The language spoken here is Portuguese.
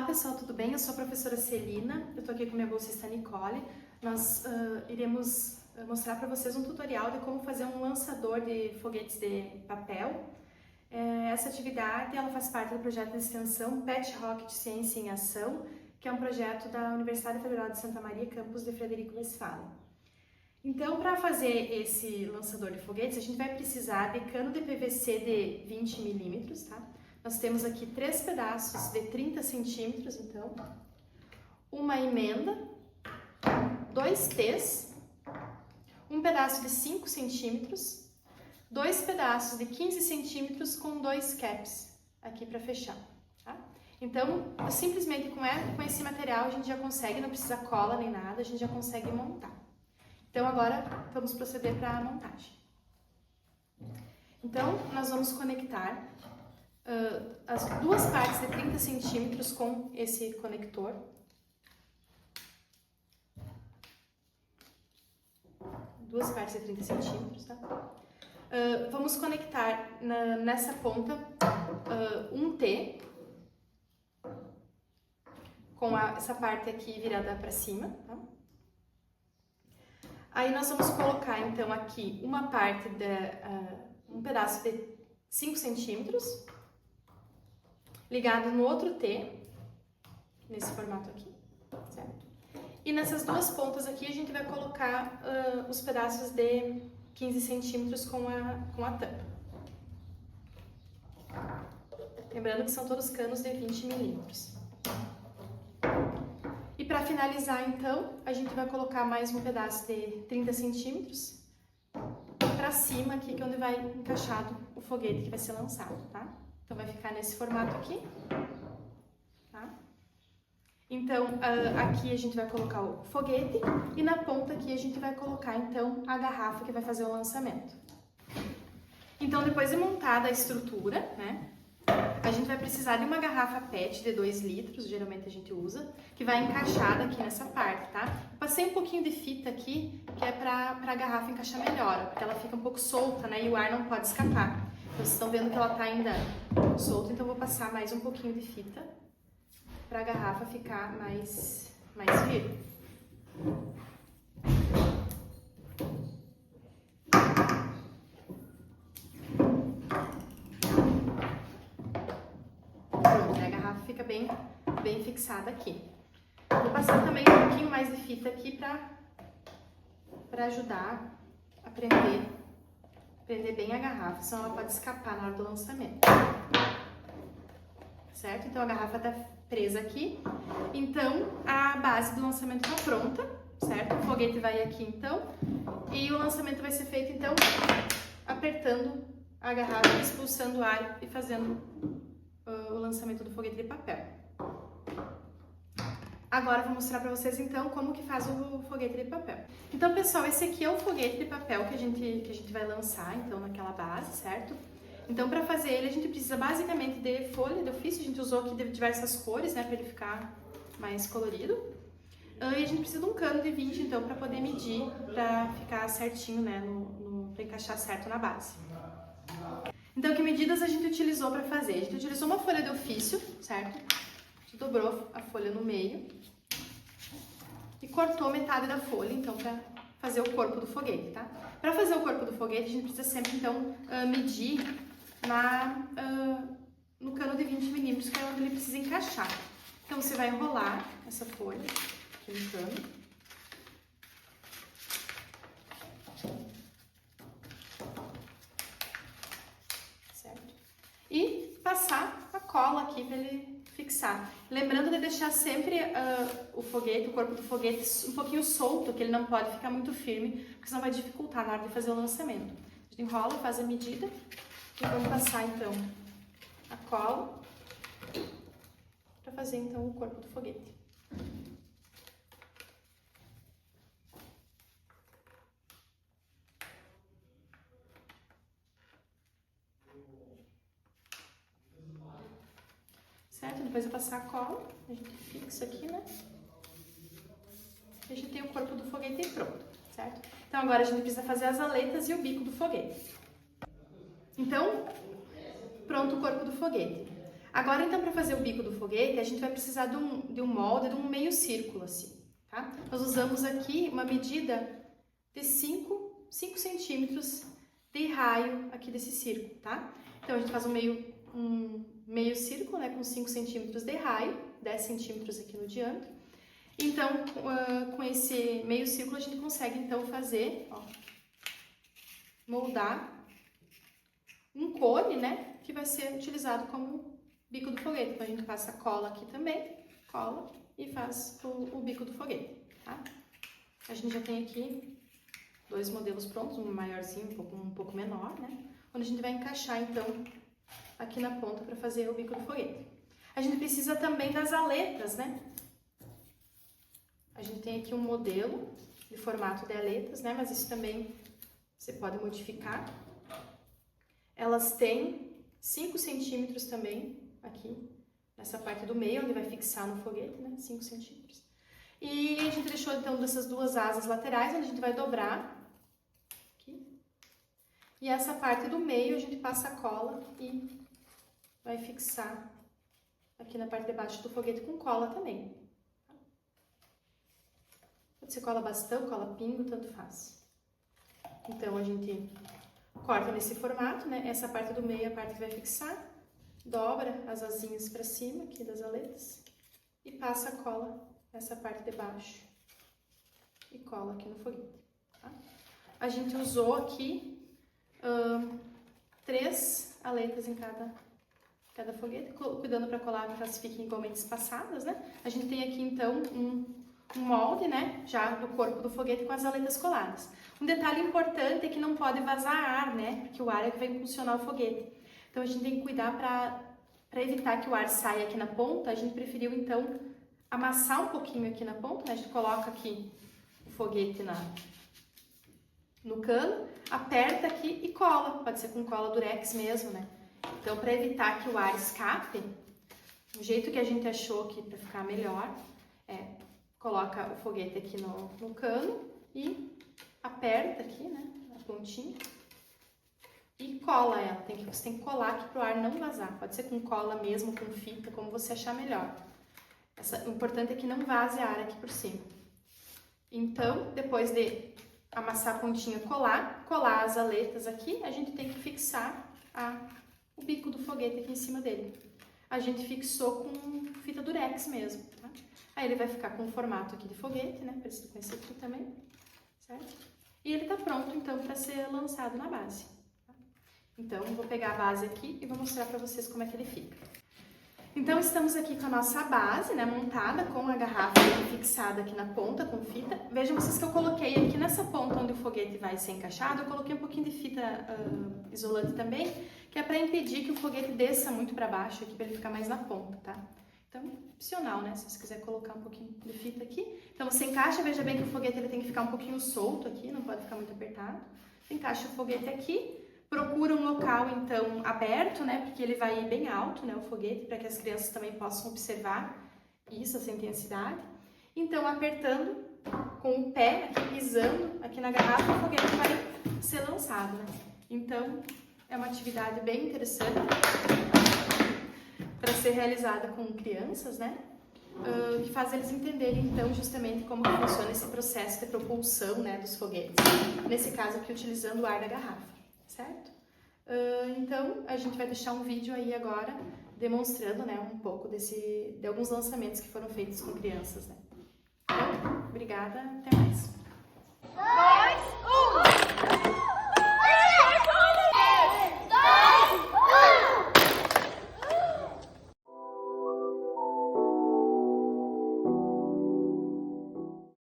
Olá pessoal, tudo bem? Eu sou a professora Celina, eu tô aqui com minha bolsista Nicole. Nós iremos mostrar para vocês um tutorial de como fazer um lançador de foguetes de papel. Essa atividade ela faz parte do projeto de extensão PET Rocket Ciência em Ação, que é um projeto da Universidade Federal de Santa Maria, campus de Frederico Westphalen. Então, para fazer esse lançador de foguetes, a gente vai precisar de cano de PVC de 20 milímetros, tá? Nós temos aqui 3 pedaços de 30 centímetros, então, uma emenda, 2 T's, um pedaço de 5 centímetros, 2 pedaços de 15 centímetros com 2 caps aqui para fechar, tá? Então, simplesmente com esse material a gente já consegue, não precisa cola nem nada, a gente já consegue montar. Então, agora vamos proceder para a montagem. Então, nós vamos conectar as duas partes de 30 centímetros com esse conector. Duas partes de 30 centímetros, tá? Vamos conectar nessa ponta um T com essa parte aqui virada para cima, tá? Aí nós vamos colocar então aqui uma parte um pedaço de 5 centímetros ligado no outro T, nesse formato aqui, certo? E nessas duas pontas aqui a gente vai colocar os pedaços de 15 centímetros com a tampa. Lembrando que são todos canos de 20 milímetros. E para finalizar, então, a gente vai colocar mais um pedaço de 30 centímetros para cima aqui, que é onde vai encaixado o foguete que vai ser lançado, tá? Então, vai ficar nesse formato aqui, tá? Então, aqui a gente vai colocar o foguete e na ponta aqui a gente vai colocar, então, a garrafa que vai fazer o lançamento. Então, depois de montada a estrutura, né? A gente vai precisar de uma garrafa PET de 2 litros, geralmente a gente usa, que vai encaixada aqui nessa parte, tá? Passei um pouquinho de fita aqui, que é pra a garrafa encaixar melhor, porque ela fica um pouco solta, né? E o ar não pode escapar. Então, vocês estão vendo que ela tá ainda solta, então vou passar mais um pouquinho de fita pra garrafa ficar mais firme. Fica bem fixada aqui. Vou passar também um pouquinho mais de fita aqui para ajudar a prender bem a garrafa, senão ela pode escapar na hora do lançamento. Certo? Então a garrafa tá presa aqui. Então a base do lançamento tá pronta, certo? O foguete vai aqui então e o lançamento vai ser feito então apertando a garrafa, expulsando o ar e fazendo o lançamento do foguete de papel. Agora vou mostrar para vocês então como que faz o foguete de papel. Então pessoal, esse aqui é o foguete de papel que a gente vai lançar então naquela base, certo? Então para fazer ele a gente precisa basicamente de folha de ofício, a gente usou aqui de diversas cores, né, para ele ficar mais colorido. E a gente precisa de um cano de 20 então para poder medir, para ficar certinho, né, para encaixar certo na base. Então, que medidas a gente utilizou para fazer? A gente utilizou uma folha de ofício, certo? A gente dobrou a folha no meio e cortou metade da folha, então, para fazer o corpo do foguete, tá? Para fazer o corpo do foguete, a gente precisa sempre, então, medir no cano de 20 milímetros, que é onde ele precisa encaixar. Então, você vai enrolar essa folha aqui no cano. E passar a cola aqui para ele fixar. Lembrando de deixar sempre o corpo do foguete um pouquinho solto, que ele não pode ficar muito firme, porque senão vai dificultar na hora de fazer o lançamento. A gente enrola, faz a medida e vamos passar então a cola para fazer então o corpo do foguete. Certo? Depois de passar a cola, a gente fixa aqui, né? E a gente tem o corpo do foguete pronto, certo? Então agora a gente precisa fazer as aletas e o bico do foguete. Então, pronto o corpo do foguete. Agora, então, para fazer o bico do foguete, a gente vai precisar de um molde, de um meio círculo, assim, tá? Nós usamos aqui uma medida de 5 centímetros de raio aqui desse círculo, tá? Então, a gente faz um meio círculo, né, com 5 centímetros de raio, 10 centímetros aqui no diâmetro. Então, com esse meio círculo, a gente consegue, então, fazer, ó, moldar um cone, né, que vai ser utilizado como bico do foguete. Então, a gente passa cola aqui também, cola, e faz o bico do foguete, tá? A gente já tem aqui 2 modelos prontos, um maiorzinho, um pouco menor, né? Onde a gente vai encaixar, então, aqui na ponta para fazer o bico do foguete. A gente precisa também das aletas, né? A gente tem aqui um modelo de formato de aletas, né? Mas isso também você pode modificar. Elas têm 5 centímetros também, aqui, nessa parte do meio, onde vai fixar no foguete, né? 5 centímetros. E a gente deixou, então, dessas 2 asas laterais, onde a gente vai dobrar. Aqui. E essa parte do meio, a gente passa a cola e vai fixar aqui na parte de baixo do foguete com cola também. Pode ser cola bastão, cola pingo, tanto faz. Então, a gente corta nesse formato, né? Essa parte do meio é a parte que vai fixar. Dobra as asinhas para cima aqui das aletas e passa a cola nessa parte de baixo e cola aqui no foguete, tá? A gente usou aqui 3 aletas em cada foguete, cuidando para colar que elas fiquem igualmente espaçadas, né? A gente tem aqui então um molde, né, já do corpo do foguete com as aletas coladas. Um detalhe importante é que não pode vazar ar, né, porque o ar é que vai impulsionar o foguete. Então a gente tem que cuidar para evitar que o ar saia aqui na ponta. A gente preferiu então amassar um pouquinho aqui na ponta, né? A gente coloca aqui o foguete no cano, aperta aqui e cola. Pode ser com cola durex mesmo, né? Então, para evitar que o ar escape, o jeito que a gente achou aqui para ficar melhor coloca o foguete aqui no cano e aperta aqui, né, a pontinha e cola ela. Você tem que colar aqui para o ar não vazar. Pode ser com cola mesmo, com fita, como você achar melhor. O importante é que não vaze ar aqui por cima. Então, depois de amassar a pontinha, colar as aletas aqui, a gente tem que fixar o bico do foguete aqui em cima dele. A gente fixou com fita durex mesmo, tá? Aí ele vai ficar com o formato aqui de foguete, né? Parecido com esse aqui também, certo? E ele tá pronto, então, para ser lançado na base. Tá? Então, eu vou pegar a base aqui e vou mostrar para vocês como é que ele fica. Então, estamos aqui com a nossa base, né, montada com a garrafa fixada aqui na ponta com fita. Vejam vocês que eu coloquei aqui nessa ponta onde o foguete vai ser encaixado, eu coloquei um pouquinho de fita isolante também, que é para impedir que o foguete desça muito para baixo aqui, para ele ficar mais na ponta, tá? Então, opcional, né, se você quiser colocar um pouquinho de fita aqui. Então, você encaixa, veja bem que o foguete ele tem que ficar um pouquinho solto aqui, não pode ficar muito apertado. Você encaixa o foguete aqui. Procura um local, então, aberto, né, porque ele vai ir bem alto, né, o foguete, para que as crianças também possam observar isso, essa intensidade. Então, apertando com o pé, aqui, pisando aqui na garrafa, o foguete vai ser lançado, né. Então, é uma atividade bem interessante para ser realizada com crianças, né, que faz eles entenderem, então, justamente como que funciona esse processo de propulsão, né, dos foguetes. Nesse caso aqui, utilizando o ar da garrafa. Certo? Então, a gente vai deixar um vídeo aí agora demonstrando, né, um pouco de alguns lançamentos que foram feitos com crianças, né? Então, obrigada, até mais!